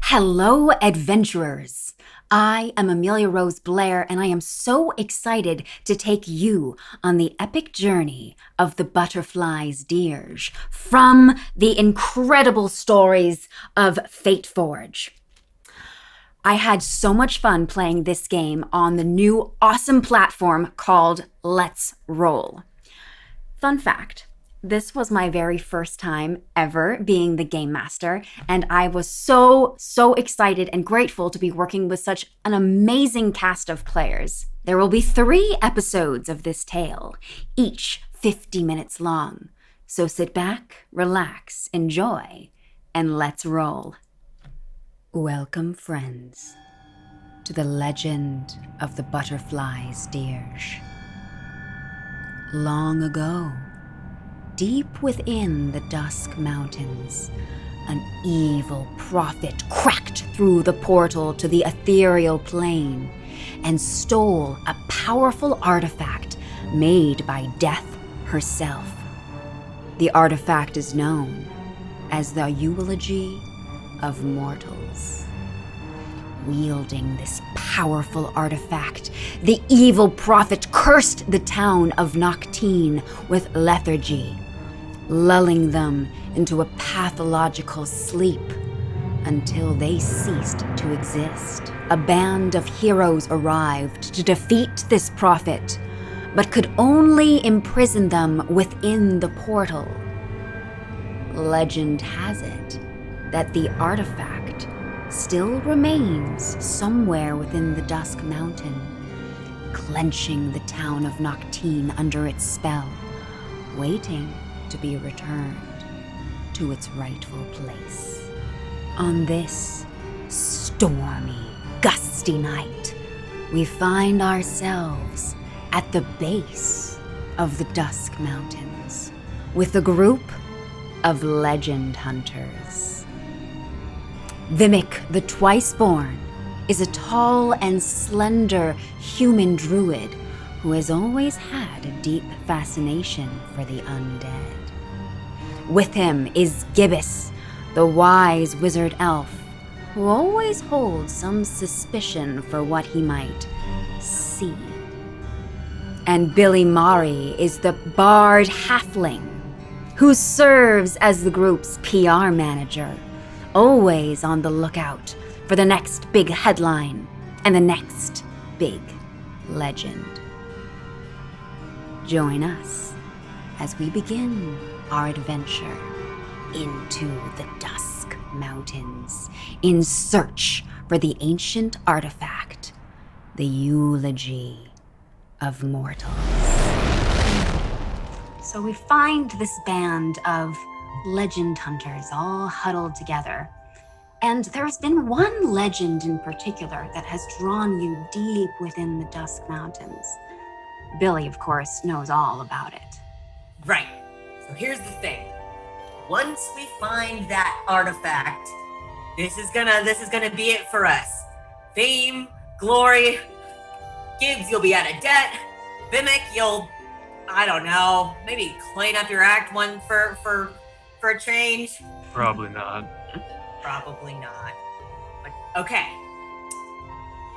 Hello, adventurers! I am Amelia Rose Blair, and I am so excited to take you on the epic journey of the butterfly's Dirge from the incredible stories of Fateforge. I had so much fun playing this game on the new awesome platform called Let's Roll. Fun fact. This was my very first time ever being the game master, and I was so excited and grateful to be working with such an amazing cast of players. There will be 3 episodes of this tale, each 50 minutes long. So sit back, relax, enjoy, and let's roll. Welcome, friends, to the legend of the butterfly's Dirge. Long ago, deep within the Dusk Mountains, an evil prophet cracked through the portal to the ethereal plane and stole a powerful artifact made by Death herself. The artifact is known as the Eulogy of Mortals. Wielding this powerful artifact, the evil prophet cursed the town of Noctine with lethargy, lulling them into a pathological sleep until they ceased to exist. A band of heroes arrived to defeat this prophet, but could only imprison them within the portal. Legend has it that the artifact still remains somewhere within the Dusk Mountain, clenching the town of Noctine under its spell, waiting to be returned to its rightful place. On this stormy, gusty night, we find ourselves at the base of the Dusk Mountains with a group of legend hunters. Vimic the Twice-Born is a tall and slender human druid who has always had a deep fascination for the undead. With him is Gibbous, the wise wizard elf, who always holds some suspicion for what he might see. And Billy Mari is the bard halfling, who serves as the group's PR manager, always on the lookout for the next big headline and the next big legend. Join us as we begin our adventure into the Dusk Mountains in search for the ancient artifact, the Eulogy of Mortals. So we find this band of legend hunters all huddled together. And there's been one legend in particular that has drawn you deep within the Dusk Mountains. Billy, of course, knows all about it. Right. So here's the thing. Once we find that artifact, this is gonna be it for us. Fame, glory, Gibbs, you'll be out of debt. Vimic, you'll, I don't know, maybe clean up your act one for a change. Probably not. Probably not. But okay.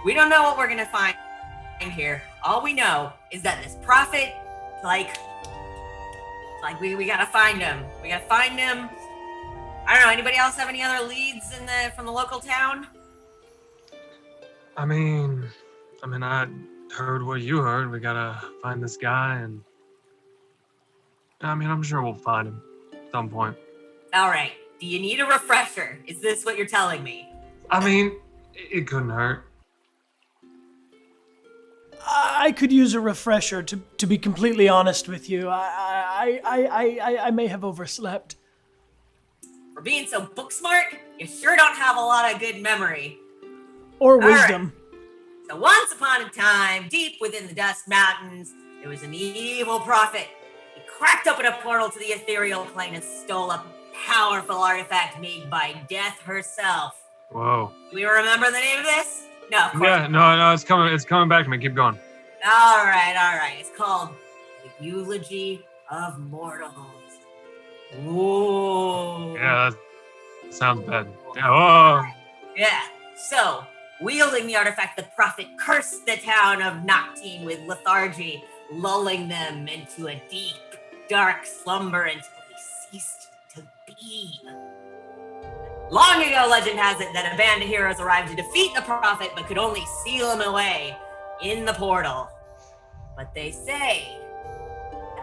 We don't know what we're gonna find here. All we know is that this prophet, we gotta find him. We gotta find him. I don't know. Anybody else have any other leads from the local town? I mean, I heard what you heard. We gotta find this guy, and I'm sure we'll find him at some point. All right. Do you need a refresher? Is this what you're telling me? It couldn't hurt. I could use a refresher, to be completely honest with you. I may have overslept. For being so book smart, you sure don't have a lot of good memory. Or wisdom. Right. So once upon a time, deep within the Dusk Mountains, there was an evil prophet. He cracked open a portal to the ethereal plane and stole a powerful artifact made by Death herself. Whoa. Do we remember the name of this? No, of course. Yeah, no, it's coming back to me. Keep going. All right. It's called The Eulogy of Mortals. Ooh. Yeah, that sounds bad. Yeah, whoa. Yeah. So, wielding the artifact, the prophet cursed the town of Noctine with lethargy, lulling them into a deep, dark slumber until they ceased to be. Long ago, legend has it that a band of heroes arrived to defeat the prophet, but could only seal him away in the portal. But they say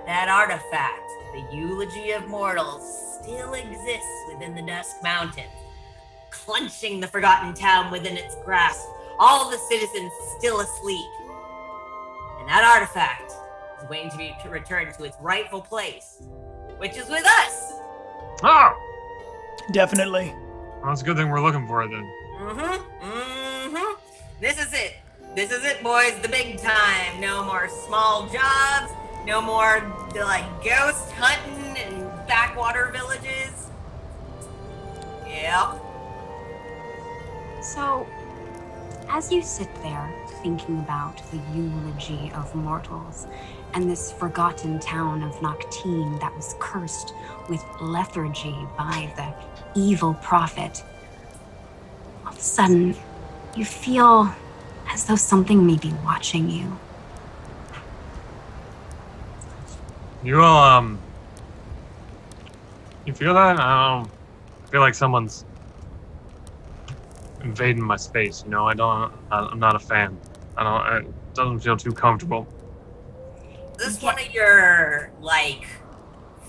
that artifact, the eulogy of mortals, still exists within the Dusk Mountains, clenching the forgotten town within its grasp, all the citizens still asleep. And that artifact is waiting to return to its rightful place, which is with us. Oh! Definitely. Well, that's a good thing we're looking for it then. This is it. This is it, boys. The big time. No more small jobs. No more, ghost hunting and backwater villages. Yep. So, as you sit there thinking about the eulogy of mortals and this forgotten town of Noctine that was cursed with lethargy by the evil prophet, all of a sudden, you feel as though something may be watching you. You feel that? I feel like someone's invading my space, I'm not a fan. It doesn't feel too comfortable. Is this one of your,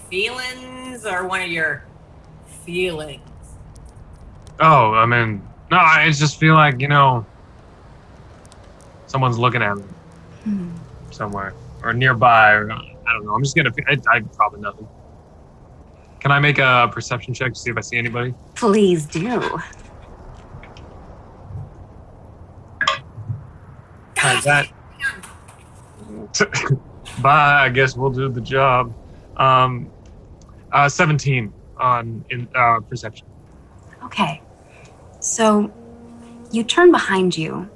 feelings or one of your feelings? Oh, no, I just feel like, someone's looking at me somewhere or nearby, or I don't know. I'm just gonna, I probably nothing. Can I make a perception check to see if I see anybody? Please do. That. Bye. I guess we'll do the job. 17 on perception. Okay. So you turn behind you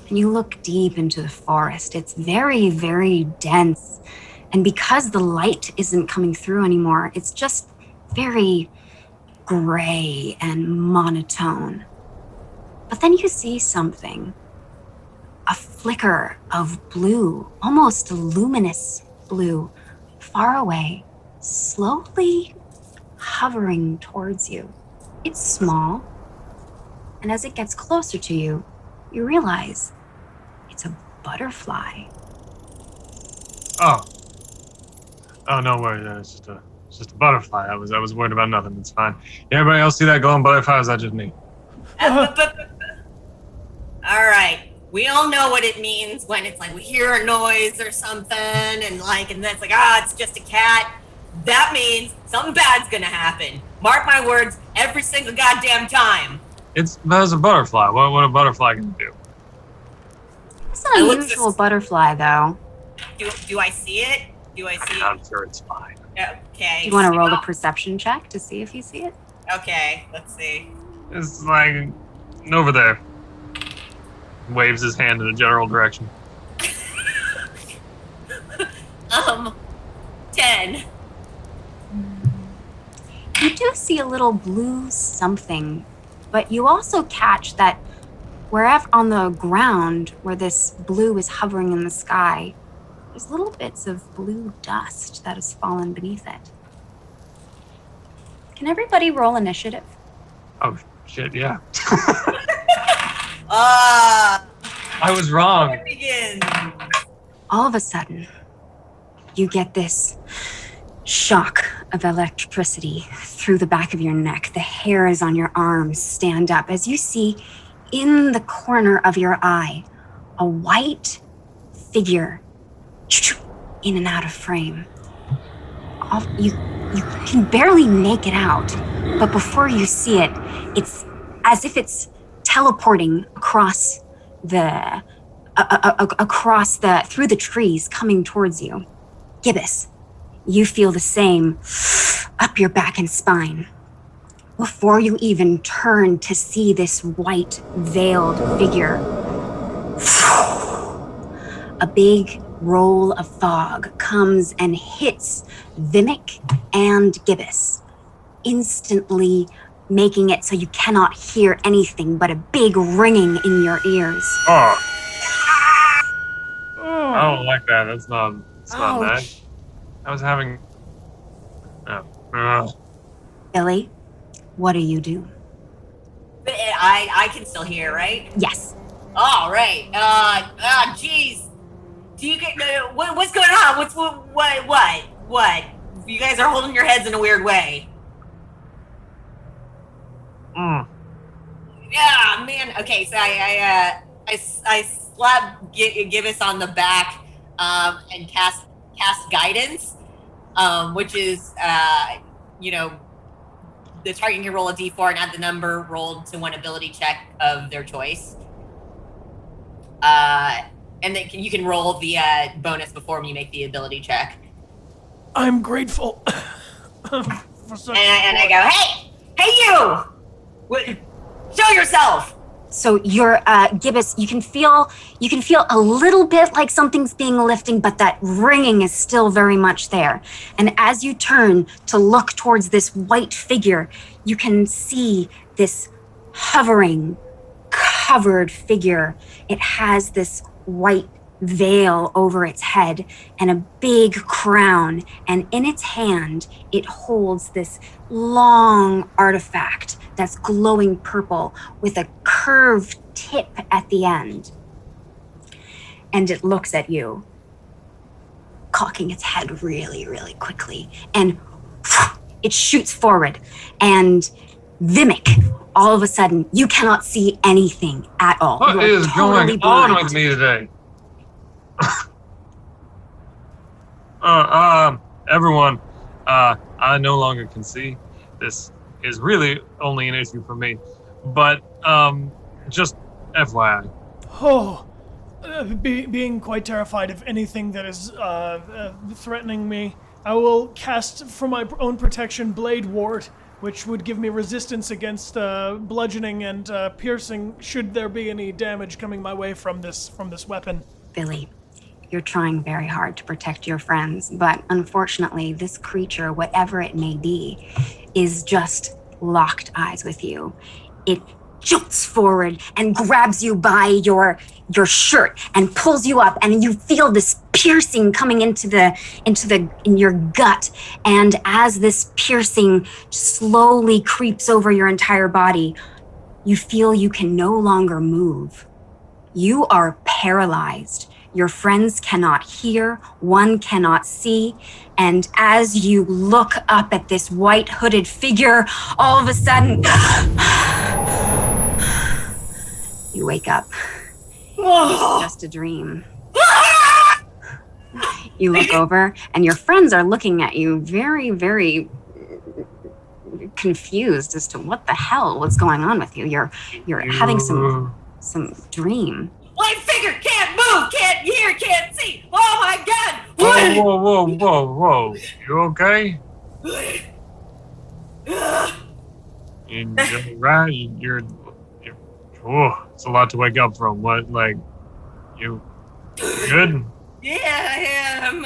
and you look deep into the forest. It's very, very dense. And because the light isn't coming through anymore, it's just very gray and monotone. But then you see something. A flicker of blue, almost luminous blue, far away, slowly hovering towards you. It's small, and as it gets closer to you, you realize it's a butterfly. Oh no, worry. It's just a butterfly. I was worried about nothing. It's fine. Yeah, everybody else see that glowing butterfly? Or is that just me? All right. We all know what it means when it's we hear a noise or something and that's it's just a cat. That means something bad's gonna happen. Mark my words, every single goddamn time. That's a butterfly. What a butterfly can do? It's not a usual butterfly, though. Do I see it? I'm sure it's fine. Okay. You want to roll a perception check to see if you see it? Okay, let's see. It's over there. Waves his hand in a general direction. 10. You do see a little blue something, but you also catch that wherever on the ground where this blue is hovering in the sky, there's little bits of blue dust that has fallen beneath it. Can everybody roll initiative? Oh, shit, yeah. I was wrong. It begins. All of a sudden, you get this shock of electricity through the back of your neck. The hairs on your arms stand up as you see in the corner of your eye a white figure in and out of frame. You can barely make it out, but before you see it, it's as if it's teleporting across through the trees coming towards you. Gibbous, you feel the same up your back and spine. Before you even turn to see this white veiled figure, a big roll of fog comes and hits Vimic and Gibbous, instantly making it so you cannot hear anything but a big ringing in your ears. Oh. I don't like that. That's not nice. I was having... Billy, what do you do? I can still hear, right? Yes. All right. Jeez. Do you get what's going on? What? You guys are holding your heads in a weird way. Yeah, man. Okay, so I slap Gibbous on the back, and cast guidance, which is the target can roll a d4 and add the number rolled to one ability check of their choice. And then you can roll the bonus before you make the ability check. I'm grateful. For such and I go, hey you! Show yourself! So you're, Gibbous, you can feel a little bit like something's being lifting, but that ringing is still very much there. And as you turn to look towards this white figure, you can see this hovering, covered figure. It has this white veil over its head and a big crown, and in its hand it holds this long artifact that's glowing purple with a curved tip at the end. And it looks at you, cocking its head really, really quickly, and it shoots forward. And Vimic, all of a sudden, you cannot see anything at all. What is totally going on blind. with me today? Everyone, I no longer can see. This is really only an issue for me. But, just FYI. Oh, being quite terrified of anything that is threatening me, I will cast for my own protection Blade Ward, which would give me resistance against bludgeoning and piercing should there be any damage coming my way from this weapon. Billy, you're trying very hard to protect your friends, but unfortunately, this creature, whatever it may be, is just locked eyes with you. It jolts forward and grabs you by your shirt and pulls you up, and you feel this piercing coming in your gut. And as this piercing slowly creeps over your entire body, you feel you can no longer move. You are paralyzed. Your friends cannot hear, one cannot see, and as you look up at this white hooded figure, all of a sudden, you wake up. It's just a dream. You look over, and your friends are looking at you very, very confused as to what the hell was going on with you. You're having some dream. White figure can't move, can't hear, can't see. Oh my God! Whoa. You okay? You right? You're it's a lot to wake up from. What, like, you good? Yeah, I am.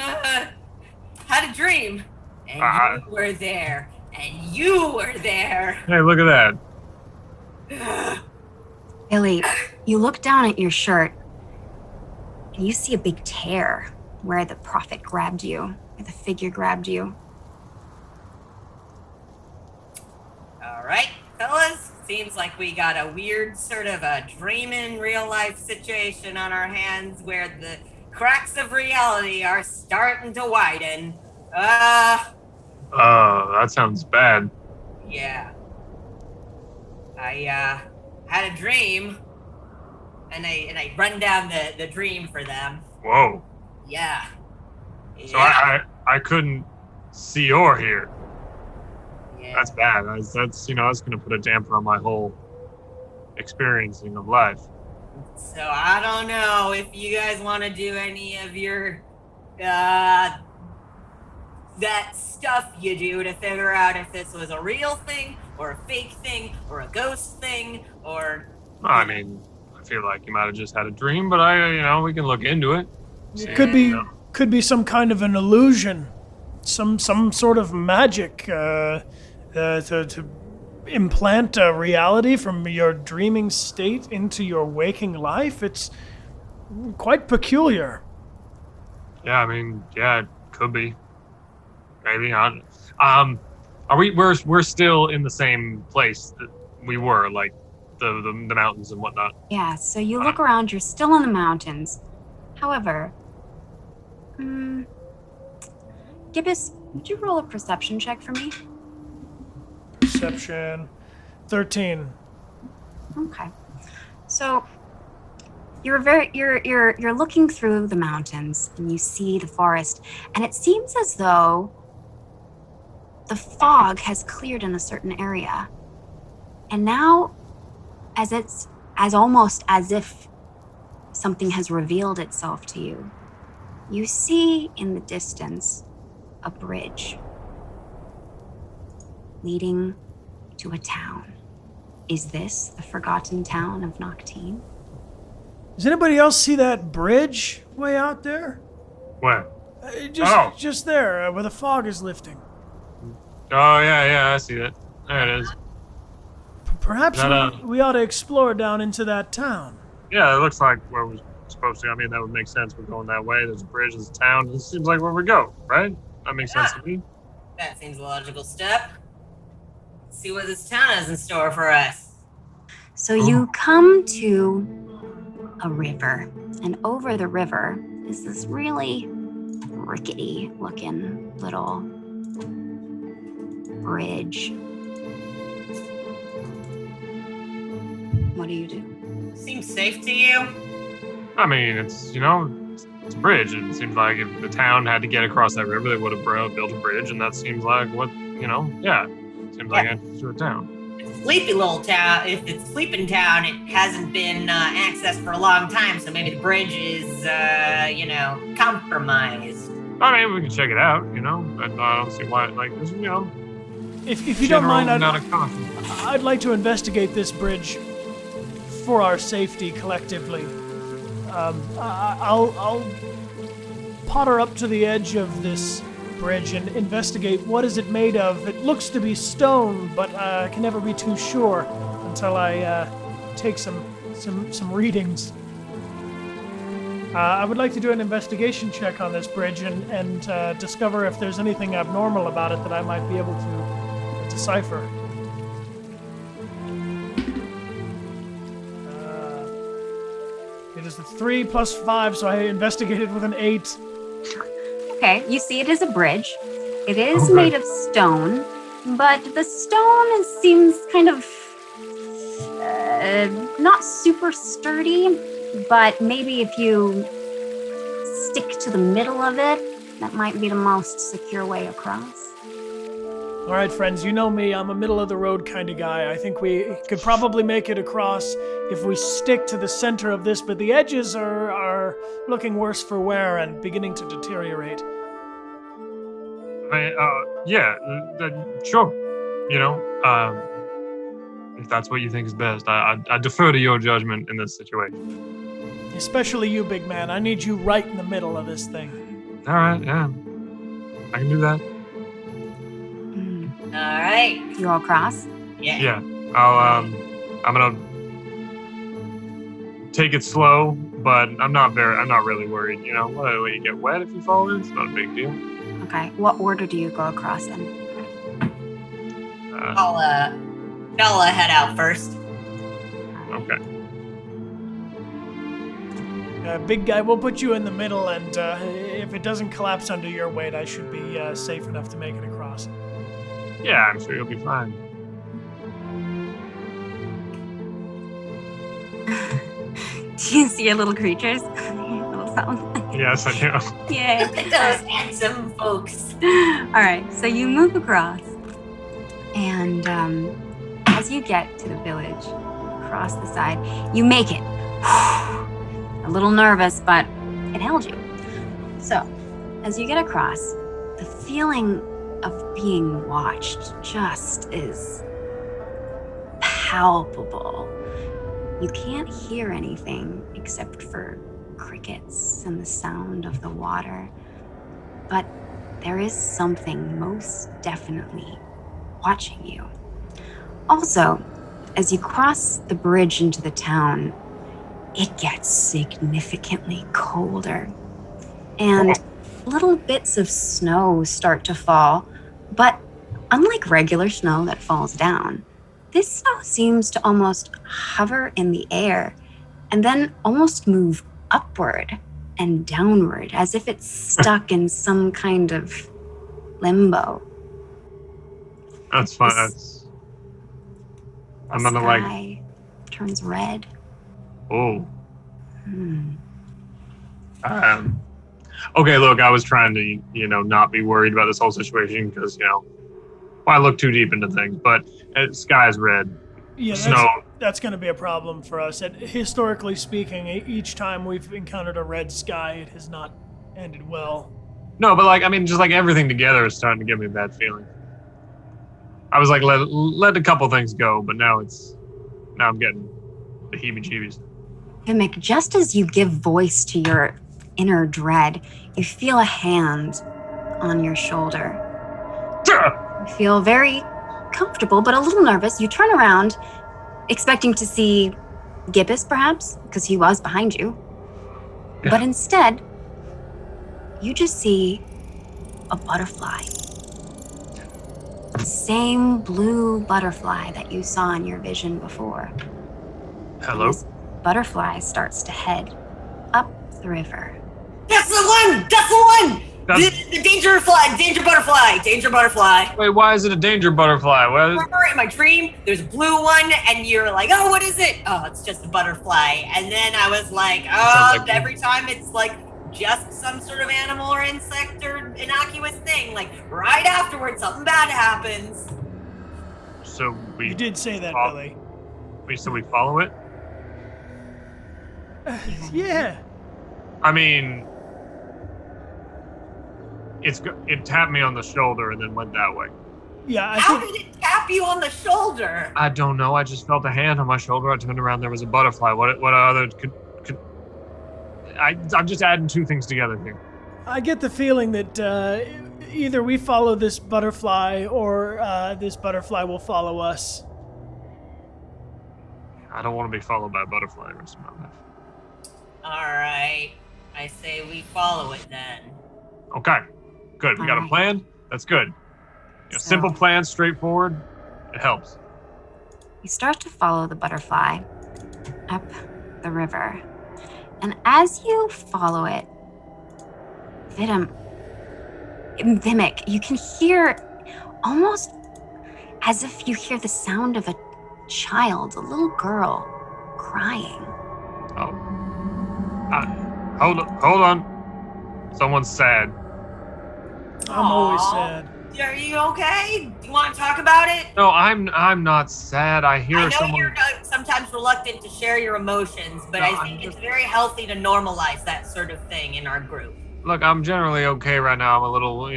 Had a dream. And you were there. And you were there. Hey, look at that. Billy, you look down at your shirt, and you see a big tear where the prophet grabbed you, where the figure grabbed you. All right, fellas. Seems like we got a weird sort of a dreaming real-life situation on our hands where the cracks of reality are starting to widen. That sounds bad. Yeah. I had a dream, and I run down the dream for them. Whoa. Yeah. So I couldn't see or hear. Yeah. That's bad. That's gonna put a damper on my whole experiencing of life. So I don't know if you guys want to do any of your that stuff you do to figure out if this was a real thing or a fake thing or a ghost thing or. I mean, I feel like you might have just had a dream, but we can look into it. It could be some kind of an illusion, some sort of magic to implant a reality from your dreaming state into your waking life. It's quite peculiar. Yeah, I mean, yeah, it could be. Maybe not. Are we? We're still in the same place that we were, like the mountains and whatnot. Yeah, so you look around, you're still in the mountains. However, Gibbous, would you roll a perception check for me? Perception 13. Okay. So you're looking through the mountains and you see the forest, and it seems as though the fog has cleared in a certain area. And now, as almost as if something has revealed itself to you, you see in the distance a bridge leading to a town. Is this the forgotten town of Noctine? Does anybody else see that bridge way out there? Where? Just there, where the fog is lifting. Oh yeah, I see that. There it is. Perhaps we ought to explore down into that town. Yeah, it looks like where we're supposed to. I mean, that would make sense. We're going that way. There's a bridge, there's a town. It seems like where we go, right? That makes sense to me. That seems a logical step. Let's see what this town has in store for us. So you come to a river, and over the river is this really rickety looking little bridge. What do you do? Seems safe to you? I mean, it's it's a bridge. It seems like if the town had to get across that river, they would have built a bridge, and that seems like what yeah. Seems like entrance to a town. It's a sleepy little town. If it's a sleeping town, it hasn't been accessed for a long time, so maybe the bridge is, compromised. I mean, we can check it out. I don't see why. Like, If you don't mind, caution. I'd like to investigate this bridge for our safety collectively. I'll potter up to the edge of this bridge and investigate what is it made of. It looks to be stone, but I can never be too sure until I take some readings. I would like to do an investigation check on this bridge and discover if there's anything abnormal about it that I might be able to decipher. It is a 3 plus 5, so I investigated with an 8. Okay, you see it is a bridge. It is made of stone, but the stone seems kind of not super sturdy, but maybe if you stick to the middle of it, that might be the most secure way across. All right, friends, you know me. I'm a middle-of-the-road kind of guy. I think we could probably make it across if we stick to the center of this, but the edges are looking worse for wear and beginning to deteriorate. Sure. If that's what you think is best, I defer to your judgment in this situation. Especially you, big man. I need you right in the middle of this thing. All right, yeah. I can do that. All right. You all cross? Yeah. I'm gonna take it slow, but I'm not really worried. When you get wet if you fall in, it's not a big deal. Okay. What order do you go across in? I'll head out first. Okay. Big guy, we'll put you in the middle, and if it doesn't collapse under your weight, I should be safe enough to make it across. Yeah, I'm sure you'll be fine. Do you see your little creatures? Little something. Yes, I do. Yay. Look at those handsome folks. All right, so you move across, and as you get to the village, across the side, you make it. A little nervous, but it held you. So, as you get across, the feeling of being watched just is palpable. You can't hear anything except for crickets and the sound of the water, but there is something most definitely watching you. Also, as you cross the bridge into the town, it gets significantly colder. And little bits of snow start to fall, but unlike regular snow that falls down, this snow seems to almost hover in the air and then almost move upward and downward as if it's stuck in some kind of limbo. That's fine. I'm The gonna like. sky turns red. Oh. Okay, look, I was trying to, not be worried about this whole situation because, why look too deep into things? But sky's red. Yeah, Snow. that's going to be a problem for us. And historically speaking, each time we've encountered a red sky, it has not ended well. No, but just like everything together is starting to give me a bad feeling. I was like, let a couple things go, but now I'm getting the heebie-jeebies. Vimic, just as you give voice to your inner dread, you feel a hand on your shoulder. You feel very comfortable, but a little nervous. You turn around, expecting to see Gibbous, perhaps, because he was behind you. Yeah. But instead, you just see a butterfly. The same blue butterfly that you saw in your vision before. Hello? And this butterfly starts to head up the river. That's the one! That's the one! The danger butterfly. Wait, why is it a danger butterfly? Remember in my dream, there's a blue one, and you're like, oh, what is it? Oh, it's just a butterfly. And then I was like, every time it's like just some sort of animal or insect or innocuous thing. Like right afterwards, something bad happens. So You did say that, Billy. So we follow it? Yeah. I mean, it tapped me on the shoulder and then went that way. Yeah, How did it tap you on the shoulder? I don't know. I just felt a hand on my shoulder. I turned around. There was a butterfly. What other could? I'm just adding two things together here. I get the feeling that either we follow this butterfly or this butterfly will follow us. I don't want to be followed by a butterfly the rest of my life. All right. I say we follow it then. Okay. Good. We got a plan. That's good. Simple plan, straightforward. It helps. You start to follow the butterfly up the river. And as you follow it, Vimic, you can hear almost as if you hear the sound of a child, a little girl, crying. Oh. Hold on. Someone's sad. I'm always sad. Are you okay? Do you want to talk about it? No, I'm not sad. I know someone. You're sometimes reluctant to share your emotions, but I think it's very healthy to normalize that sort of thing in our group. Look, I'm generally okay right now. I'm a little,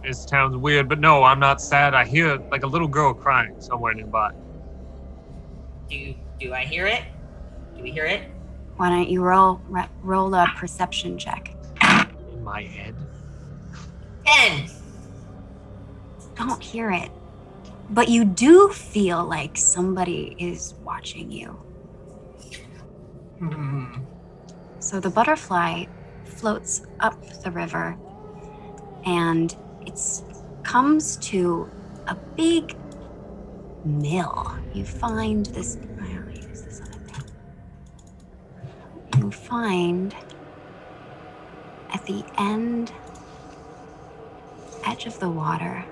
this town's weird, but no, I'm not sad. I hear like a little girl crying somewhere nearby. Do I hear it? Do we hear it? Why don't you roll a perception check? In my head. 10. Don't hear it. But you do feel like somebody is watching you. So the butterfly floats up the river and it comes to a big mill. You find this, I'll use this other thing. You find at the edge of the water,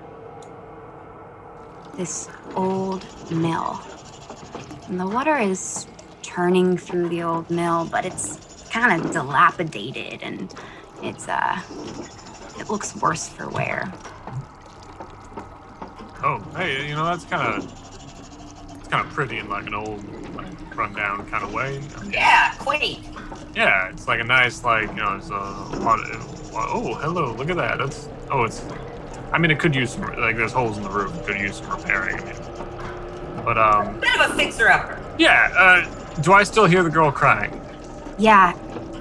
this old mill. And the water is turning through the old mill, but it's kind of dilapidated and it looks worse for wear. Oh, hey, that's kind of pretty in like an old, like rundown kind of way. Yeah, quaint. Yeah, it's like a nice, it's a lot of. Oh, hello! Look at that. It could use some, there's holes in the roof. It could use some repairing. But a bit of a fixer-upper. Yeah. Do I still hear the girl crying? Yeah,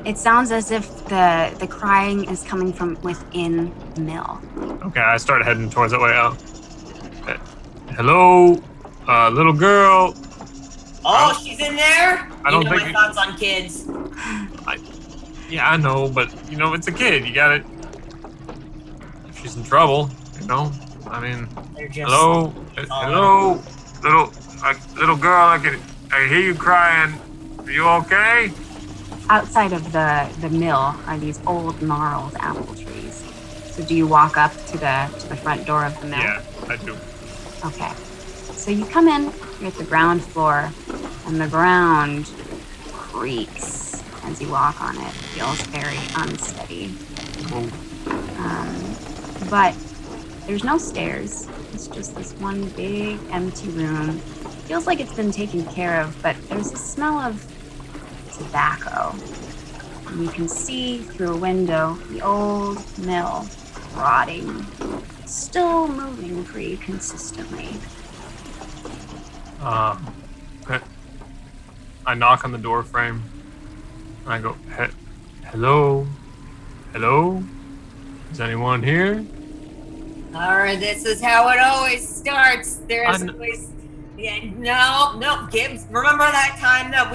it sounds as if the crying is coming from within the mill. Okay, I start heading towards that way. Hello. Little girl. Oh, she's in there? I don't you know think my thoughts on kids. Yeah, I know, but it's a kid. You gotta. If she's in trouble, I mean, They're just hello, little girl. I hear you crying. Are you okay? Outside of the mill are these old gnarled apple trees. So do you walk up to the front door of the mill? Yeah, I do. Okay. So you come in, you're at the ground floor, and the ground creaks as you walk on it. It feels very unsteady. But there's no stairs. It's just this one big empty room. Feels like it's been taken care of, but there's a smell of tobacco. And you can see through a window the old mill rotting, still moving pretty consistently. Okay. I knock on the door frame, and I go, hello? Hello? Is anyone here? Alright, this is how it always starts. There's always... Yeah, no, Gibbs, remember that time that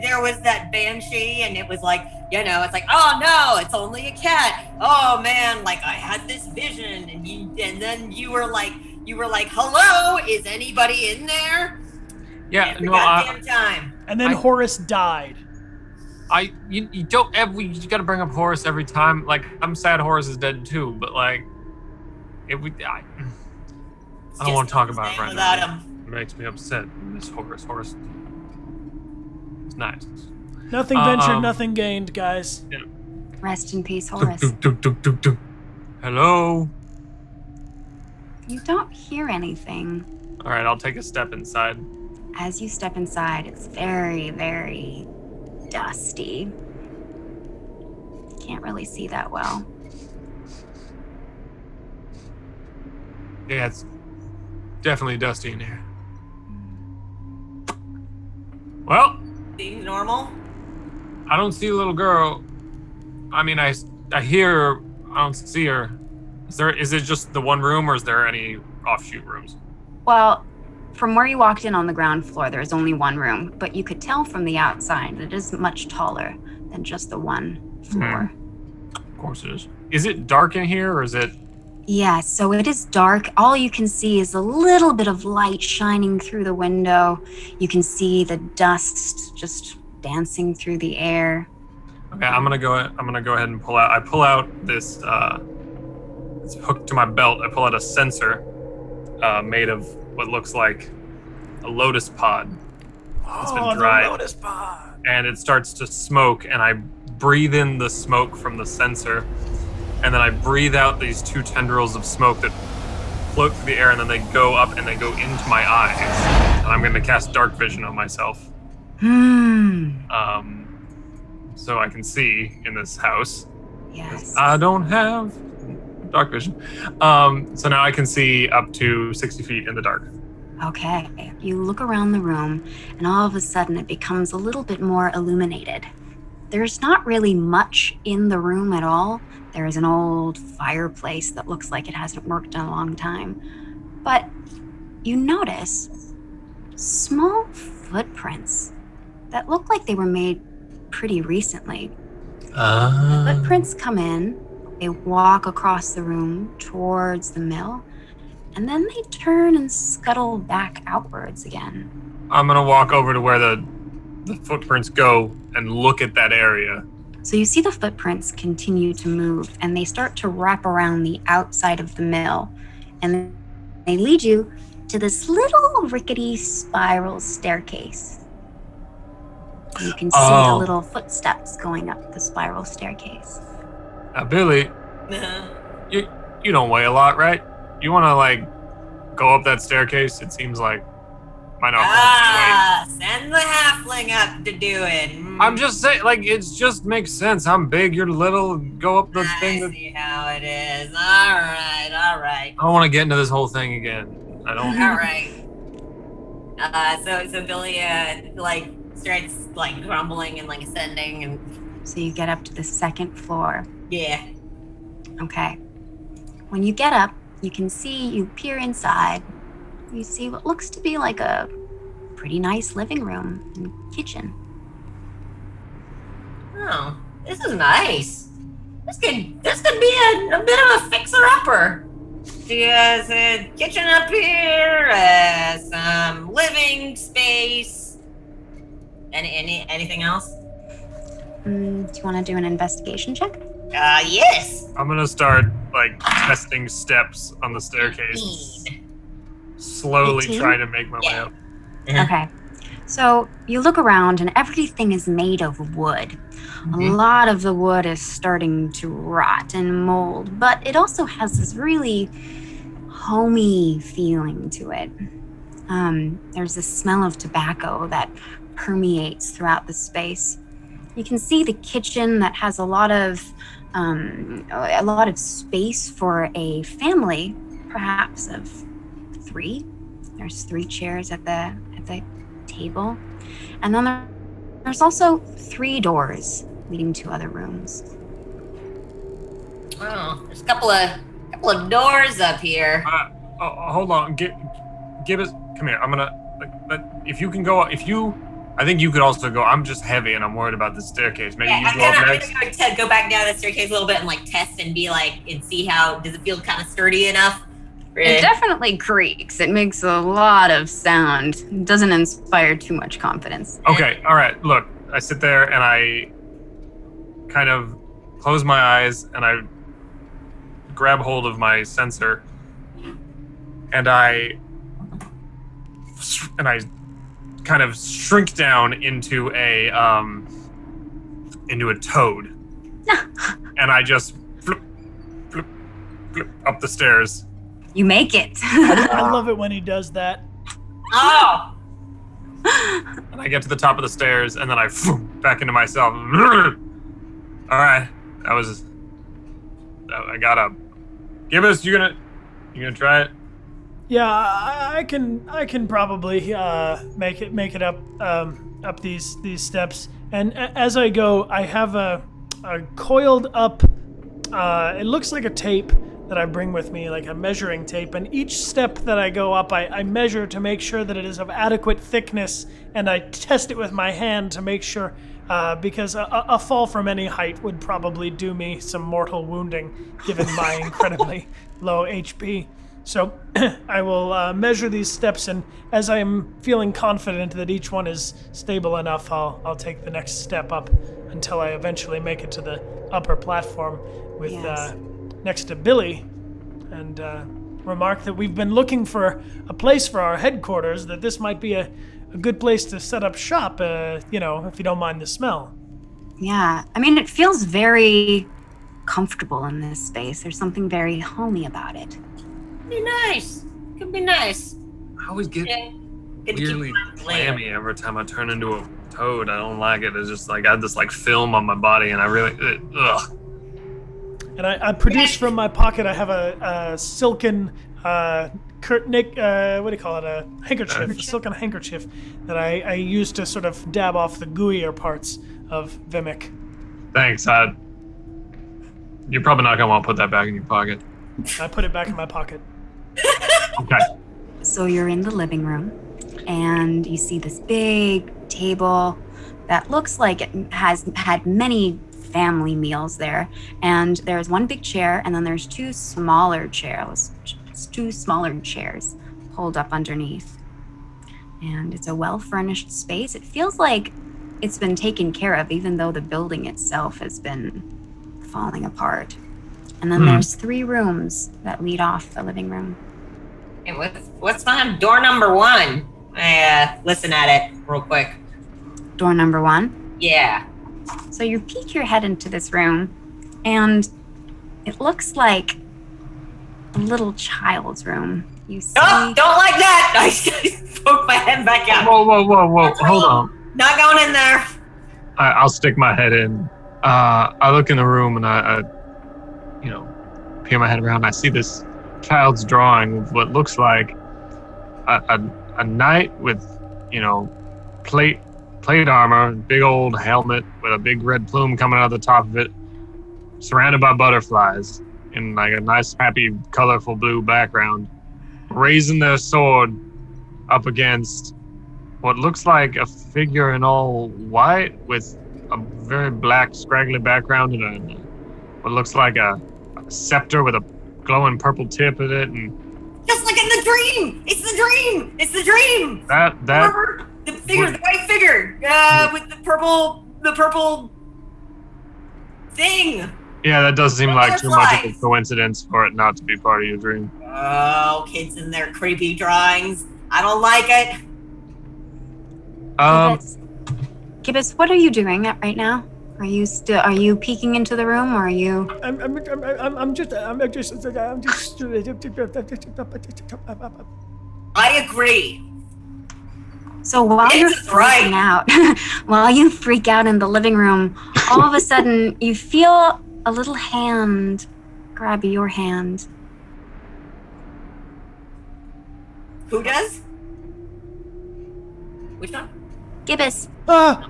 there was that banshee and it was like, it's like, oh no, it's only a cat. Oh man, like I had this vision and then you were like, hello, is anybody in there? Yeah, every goddamn time. And then Horace died. You gotta bring up Horace every time. Like, I'm sad Horace is dead too, but like, I don't want to talk about it right now. It makes me upset. This Horace is nice. Nothing ventured, nothing gained, guys. Yeah. Rest in peace, Horace. Hello? You don't hear anything. All right, I'll take a step inside. As you step inside, it's very, very dusty. Can't really see that well. Yeah, it's definitely dusty in here. Well, Seems normal. I don't see a little girl. I mean, I hear her. I don't see her. Is it just the one room, or is there any offshoot rooms? Well, from where you walked in on the ground floor, there's only one room, but you could tell from the outside that it is much taller than just the one floor. Of course it is. Is it dark in here, or is it? Yeah, so it is dark. All you can see is a little bit of light shining through the window. You can see the dust just dancing through the air. Okay, I'm gonna go ahead and pull out. I pull out this. It's hooked to my belt. I pull out a sensor made of what looks like a lotus pod. It's been dried. The lotus pod. And it starts to smoke, and I breathe in the smoke from the sensor. And then I breathe out these two tendrils of smoke that float through the air, and then they go up and they go into my eyes. And I'm going to cast dark vision on myself. So I can see in this house. Yes. I don't have dark vision. So now I can see up to 60 feet in the dark. Okay. You look around the room, and all of a sudden it becomes a little bit more illuminated. There's not really much in the room at all. There is an old fireplace that looks like it hasn't worked in a long time. But you notice small footprints that look like they were made pretty recently. The footprints come in, they walk across the room towards the mill, and then they turn and scuttle back outwards again. I'm going to walk over to where the footprints go and look at that area. So you see the footprints continue to move, and they start to wrap around the outside of the mill, and they lead you to this little rickety spiral staircase. You can see the little footsteps going up the spiral staircase. Now, Billy, you don't weigh a lot, right? You want to go up that staircase? It seems like might not hold weight. Send the halfling up to do it. I'm just saying, it just makes sense. I'm big, you're little. Go up the thing. I see how it is. All right. I don't want to get into this whole thing again. I don't. All right. So Billy starts grumbling and ascending and. So you get up to the second floor. Yeah. Okay. When you get up, you can see, you peer inside, you see what looks to be like a pretty nice living room and kitchen. Oh, this is nice. This could be a bit of a fixer-upper. She has a kitchen up here, some living space. Anything else? Do you want to do an investigation check? Yes. I'm gonna start like testing steps on the staircase, 15. slowly 18? trying to make my way up. Okay. So you look around and everything is made of wood. A lot of the wood is starting to rot and mold, but it also has this really homey feeling to it. There's a smell of tobacco that permeates throughout the space. You can see the kitchen that has a lot of space for a family, perhaps of 3. There's 3 chairs at the table, and then there's also 3 doors leading to other rooms. Oh, there's a couple of doors up here. Hold on, give us. Come here. I'm gonna. If you can go. I think you could also go. I'm just heavy and I'm worried about the staircase. Maybe you go up next. I'm gonna go back down the staircase a little bit and like test and be like and see how does it feel kind of sturdy enough. It definitely creaks. It makes a lot of sound. It doesn't inspire too much confidence. Okay, all right. Look, I sit there and I kind of close my eyes and I grab hold of my sensor and I kind of shrink down into a toad. And I just flip up the stairs. You make it. I love it when he does that. Oh. And I get to the top of the stairs, and then I back into myself. All right, I got up. Gibbous, you gonna try it? Yeah, I can probably make it up these steps. And as I go, I have a coiled up. It looks like a tape that I bring with me, like a measuring tape, and each step that I go up, I measure to make sure that it is of adequate thickness, and I test it with my hand to make sure, because a fall from any height would probably do me some mortal wounding, given my incredibly low HP. So I will measure these steps, and as I am feeling confident that each one is stable enough, I'll take the next step up until I eventually make it to the upper platform with next to Billy, and remark that we've been looking for a place for our headquarters, that this might be a good place to set up shop, if you don't mind the smell. Yeah, I mean, it feels very comfortable in this space. There's something very homey about it. Be nice. Could be nice. I always get Good to weirdly keep clammy every time I turn into a toad. I don't like it. It's just like I have this like film on my body, and I really ugh. And I produce from my pocket, I have a silken what do you call it? A handkerchief, a silken handkerchief that I use to sort of dab off the gooier parts of Vimic. Thanks. You're probably not gonna want to put that back in your pocket. I put it back in my pocket. Okay. So you're in the living room, and you see this big table that looks like it has had many family meals there, and there's one big chair, and then there's 2 smaller chairs pulled up underneath. And it's a well-furnished space. It feels like it's been taken care of, even though the building itself has been falling apart. And then there's 3 rooms that lead off the living room. Hey, what's behind door number 1? Listen at it real quick. Door number 1. Yeah. So you peek your head into this room, and it looks like a little child's room. You see... Oh, don't like that! I poke my head back out. Whoa. Hold on. Not going in there. I'll stick my head in. I look in the room and I peer my head around. I see this child's drawing of what looks like a knight with, plate armor, big old helmet with a big red plume coming out of the top of it, surrounded by butterflies in like a nice, happy, colorful blue background. raising their sword up against what looks like a figure in all white with a very black, scraggly background and what looks like a scepter with a glowing purple tip in it, and just like in the dream. It's the dream. It's the dream. that Remember the figure, the white figure, with the purple thing. yeah, that does seem like too much of a Butterflies. coincidence for it not to be part of your dream. Oh, kids and their creepy drawings. I don't like it. Gibbous, what are you doing right now? Are you peeking into the room, or are you? I'm just. I agree. So while you're It's right. freaking out, while you freak out in the living room, all of a sudden you feel a little hand grab your hand. Who does? Which one? Gibbous. I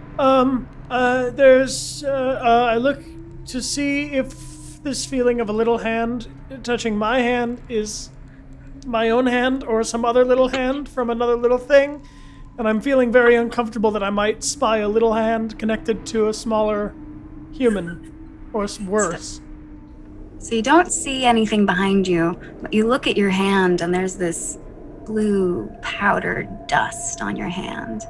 look to see if this feeling of a little hand touching my hand is my own hand or some other little hand from another little thing. And I'm feeling very uncomfortable that I might spy a little hand connected to a smaller human, or worse. So you don't see anything behind you, but you look at your hand and there's this blue powdered dust on your hand.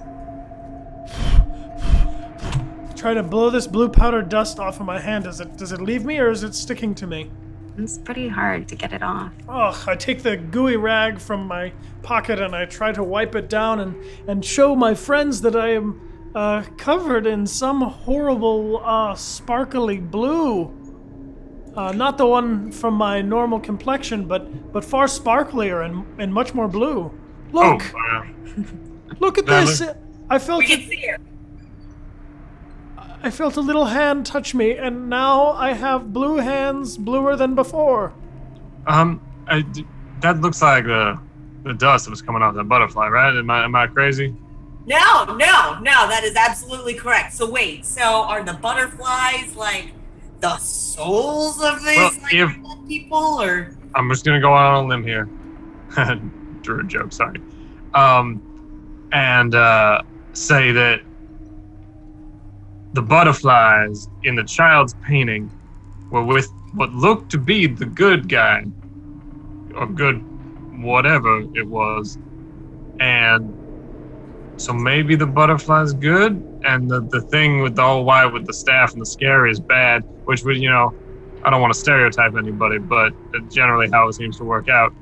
Try to blow this blue powder dust off of my hand. Does it leave me, or is it sticking to me? It's pretty hard to get it off. Oh, I take the gooey rag from my pocket and I try to wipe it down and show my friends that I am covered in some horrible sparkly blue. Not the one from my normal complexion, but far sparklier and much more blue. Look! Oh, wow. Look at this! I felt We can see her. I felt a little hand touch me, and now I have blue hands, bluer than before. That looks like the dust that was coming off that butterfly, right? Am I crazy? No, that is absolutely correct. So wait, so are the butterflies like the souls of these people, or? I'm just gonna go out on a limb here. Drew a joke, sorry. And say that the butterflies in the child's painting were with what looked to be the good guy, or good whatever it was. And so maybe the butterfly's good, and the thing with the whole white with the staff and the scare is bad, which would, I don't want to stereotype anybody, but that's generally how it seems to work out.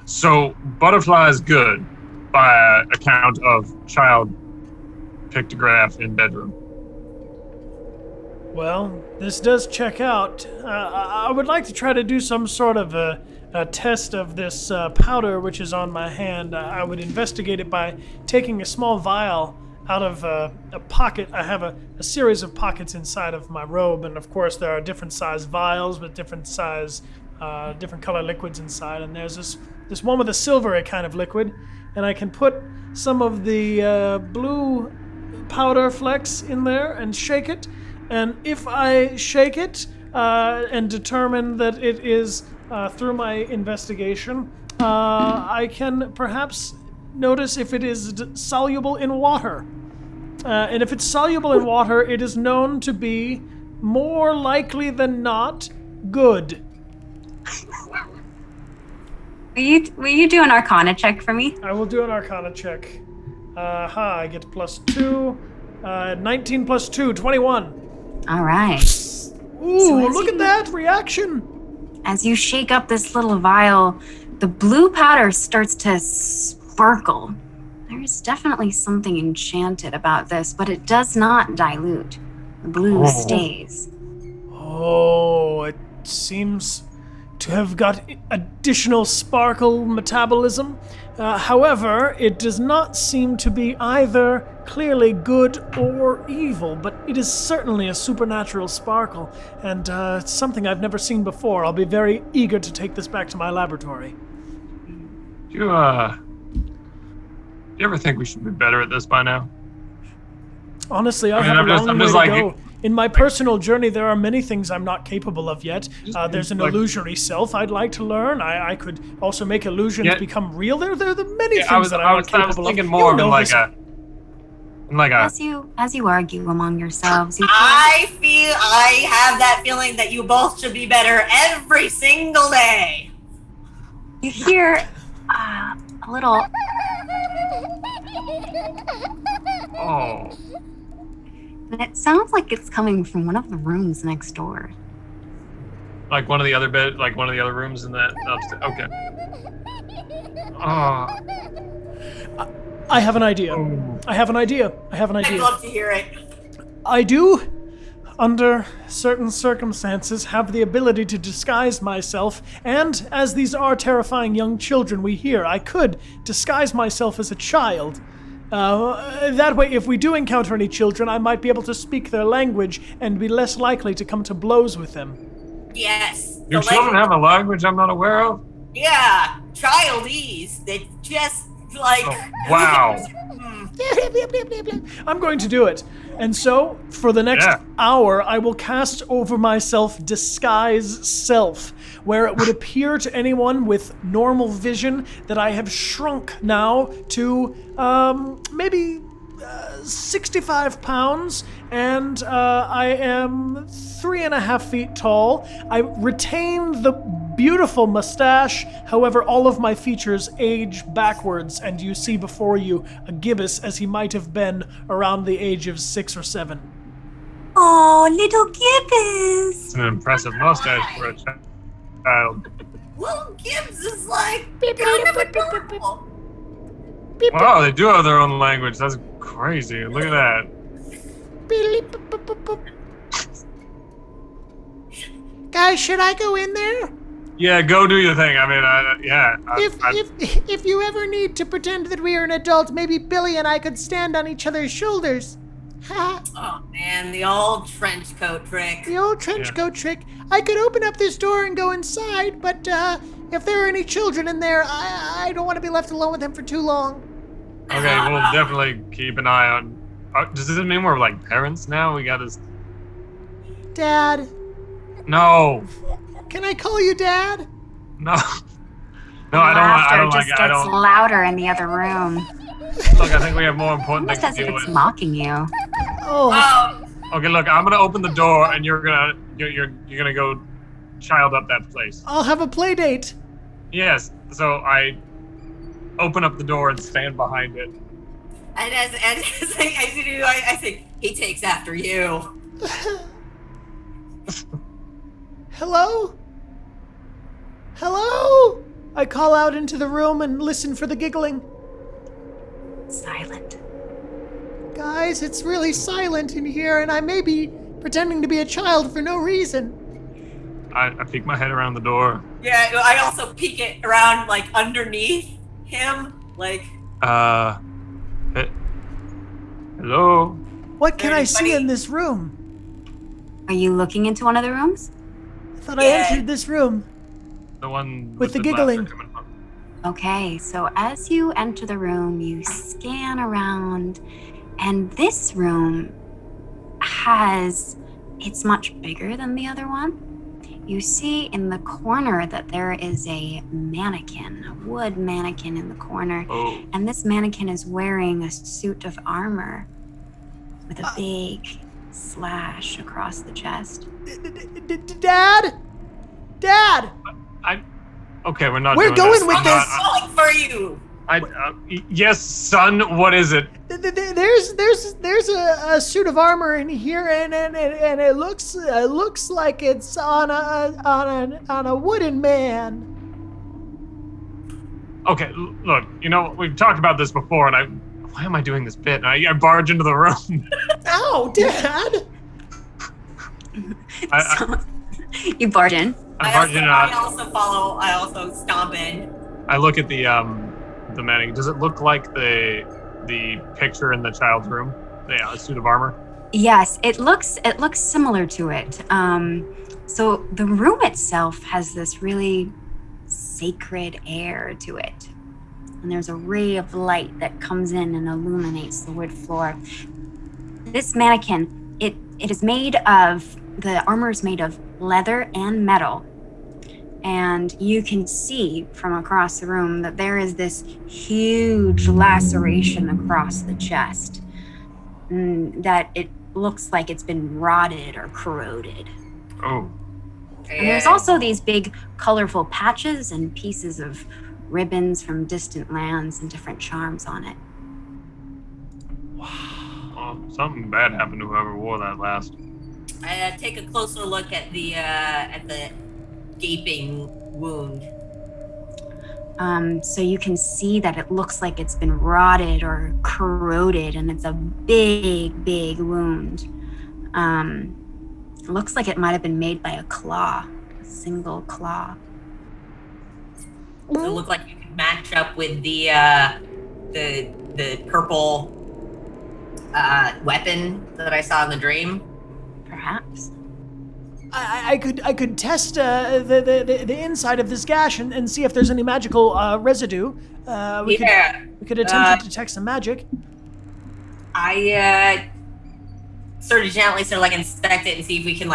So butterfly is good by account of child pictograph in bedroom. Well, this does check out. I would like to try to do some sort of a test of this powder which is on my hand. I would investigate it by taking a small vial out of a pocket. I have a series of pockets inside of my robe, and of course there are different size vials with different color liquids inside, and there's this one with a silvery kind of liquid, and I can put some of the blue powder flecks in there and shake it, and if I shake it and determine that it is through my investigation, I can perhaps notice if it is soluble in water. And if it's soluble in water, it is known to be more likely than not good. Will you do an Arcana check for me? I will do an Arcana check. I get +2. 19 plus 2, 21. All right. Ooh, look at that reaction. As you shake up this little vial, the blue powder starts to sparkle. There's definitely something enchanted about this, but it does not dilute. The blue stays. Oh, it seems to have got additional sparkle metabolism. However, it does not seem to be either clearly good or evil, but it is certainly a supernatural sparkle, and it's something I've never seen before. I'll be very eager to take this back to my laboratory. Do you ever think we should be better at this by now? Honestly, I have a long way to go. In my personal journey, there are many things I'm not capable of yet. There's an illusory self I'd like to learn. I could also make illusions become real. There are many things that I'm not capable of. I was thinking more of As you argue among yourselves, you I have that feeling that you both should be better every single day. you hear a little. Oh. And it sounds like it's coming from one of the rooms next door. Like one of the other rooms in that upstairs. Okay. Oh. I have an idea. I'd love to hear it. I do, under certain circumstances, have the ability to disguise myself, and as these are terrifying young children we hear, I could disguise myself as a child. That way, if we do encounter any children, I might be able to speak their language and be less likely to come to blows with them. Yes. Your children have a language I'm not aware of? Yeah, childese. It's just like... Oh, wow. I'm going to do it. And so, for the next hour, I will cast over myself Disguise Self, where it would appear to anyone with normal vision that I have shrunk now to maybe 65 pounds, and I am 3.5 feet tall. I retain the beautiful mustache, however, all of my features age backwards, and you see before you a gibbous as he might have been around the age of 6 or 7. Oh, little gibbous! It's an impressive mustache for a child. Little Gibbs is like... Wow, they do have their own language. That's crazy. Look at that. Guys, should I go in there? Yeah, go do your thing. I mean, If you ever need to pretend that we are an adult, maybe Billy and I could stand on each other's shoulders. Ha! Oh man, the old trench coat trick. The old trench coat trick. I could open up this door and go inside, but if there are any children in there, I don't want to be left alone with them for too long. Okay, we'll definitely keep an eye on... does this mean we're like parents now? We gotta... Dad. No. Can I call you Dad? No. No, I don't just gets louder in the other room. Look, I think we have more important Almost things as to if deal it's with. mocking you. Oh. Okay, look, I'm gonna open the door, and you're gonna go child up that place. I'll have a play date. Yes. So I open up the door and stand behind it. And as I do, I say, he takes after you. Hello? Hello? I call out into the room and listen for the giggling. Silent. Guys, it's really silent in here, and I may be pretending to be a child for no reason. I peek my head around the door. Yeah, I also peek it around, like, underneath him, like... Hello? What can I Anybody? see in this room? Are you looking into one of the rooms? I thought I entered this room. The one With the laughter giggling. coming from. Okay, so as you enter the room, you scan around, and this room it's much bigger than the other one. You see in the corner that there is a mannequin, a wood mannequin in the corner, and this mannequin is wearing a suit of armor with a big slash across the chest. Dad? Dad! Okay, we're not. We're doing going with this. I'm calling for you! Yes, son. What is it? There's a suit of armor in here, and it looks like it's on a wooden man. Okay, look. You know we've talked about this before, and why am I doing this bit? I barge into the room. Ow, Dad! You barge in. I also stomp in. I look at the mannequin. Does it look like the picture in the child's room? Yeah, a suit of armor. Yes, it looks similar to it. So the room itself has this really sacred air to it. And there's a ray of light that comes in and illuminates the wood floor. This mannequin It is made of, the armor is made of leather and metal. And you can see from across the room that there is this huge laceration across the chest. That it looks like it's been rotted or corroded. Oh. And there's also these big colorful patches and pieces of ribbons from distant lands and different charms on it. Well, something bad happened to whoever wore that last. I take a closer look at the gaping wound. So you can see that it looks like it's been rotted or corroded, and it's a big, big wound. It looks like it might have been made by a claw, a single claw. Does it look like you could match up with the purple weapon that I saw in the dream? Perhaps. I could test the inside of this gash and see if there's any magical residue. We could attempt to detect some magic. I sort of gently inspect it and see if we can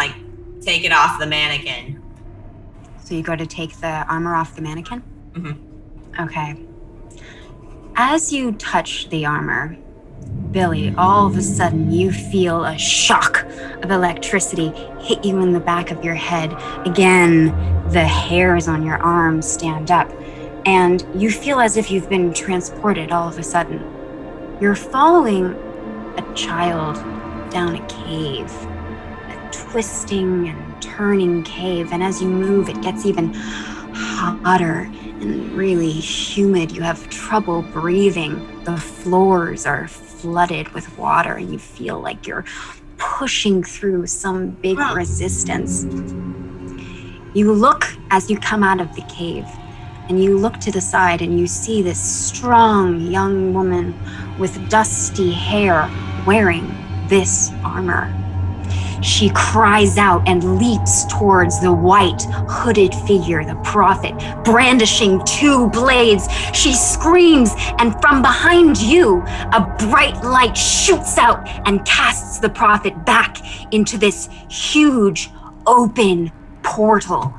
take it off the mannequin. So you go to take the armor off the mannequin? Mm-hmm. Okay. As you touch the armor, Billy, all of a sudden you feel a shock of electricity hit you in the back of your head. Again, the hairs on your arms stand up, and you feel as if you've been transported all of a sudden. You're following a child down a cave, a twisting and turning cave, and as you move, it gets even hotter and really humid. You have trouble breathing. The floors are flooded with water, and you feel like you're pushing through some big resistance. You look as you come out of the cave, and you look to the side, and you see this strong young woman with dusty hair wearing this armor. She cries out and leaps towards the white, hooded figure, the prophet, brandishing two blades. She screams, and from behind you, a bright light shoots out and casts the prophet back into this huge, open portal